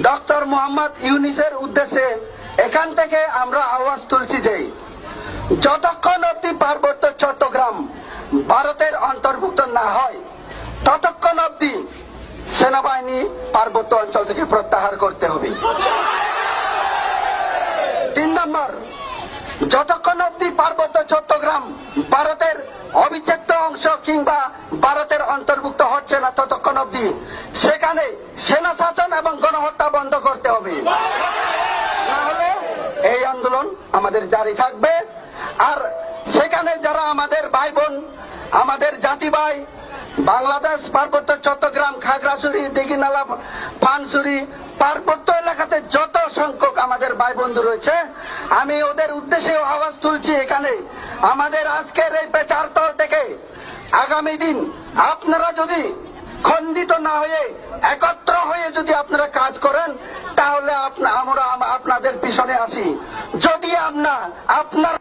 Doctor Mohammad ইউনূসের উদ্দেশ্যে এখান থেকে আমরা আওয়াজ তুলছি যে যতক্ষণ অব্দি পার্বত্য চট্টগ্রাম ভারতের অন্তর্ভুক্ত না হয় ততক্ষণ অব্দি সেনাবাহিনী পার্বত্য অঞ্চল থেকে প্রত্যাহার করতে হবে। ৩ নম্বর, যতক্ষণ অব্দি পার্বত্য চট্টগ্রাম ভারতের অবিচ্ছেদ্য অংশ কিংবা ভারতের অন্তর্ভুক্ত হচ্ছে না ততক্ষণ অব্দি সেখানে সেনা শাসন এবং গণহত্যা বন্ধ করতে হবে, না হলে এই আন্দোলন আমাদের জারি থাকবে। আর সেখানে যারা আমাদের ভাই বোন, আমাদের জাতি ভাই বাংলাদেশ পার্বত্য চট্টগ্রাম খাগড়াছড়ি দীঘিনালা পানছড়ি পার্বত্য এলাকাতে যত সংখ্যক আমাদের ভাই বন্ধু রয়েছে আমি ওদের উদ্দেশ্যে আওয়াজ তুলছি। এখানে আমাদের আজকের এই পেচারতল থেকে আগামী দিন আপনারা যদি খণ্ডিত না হয়ে একত্র হয়ে যদি আপনারা কাজ করেন তাহলে আমরা আপনাদের পিছনে আসি। যদি আপনার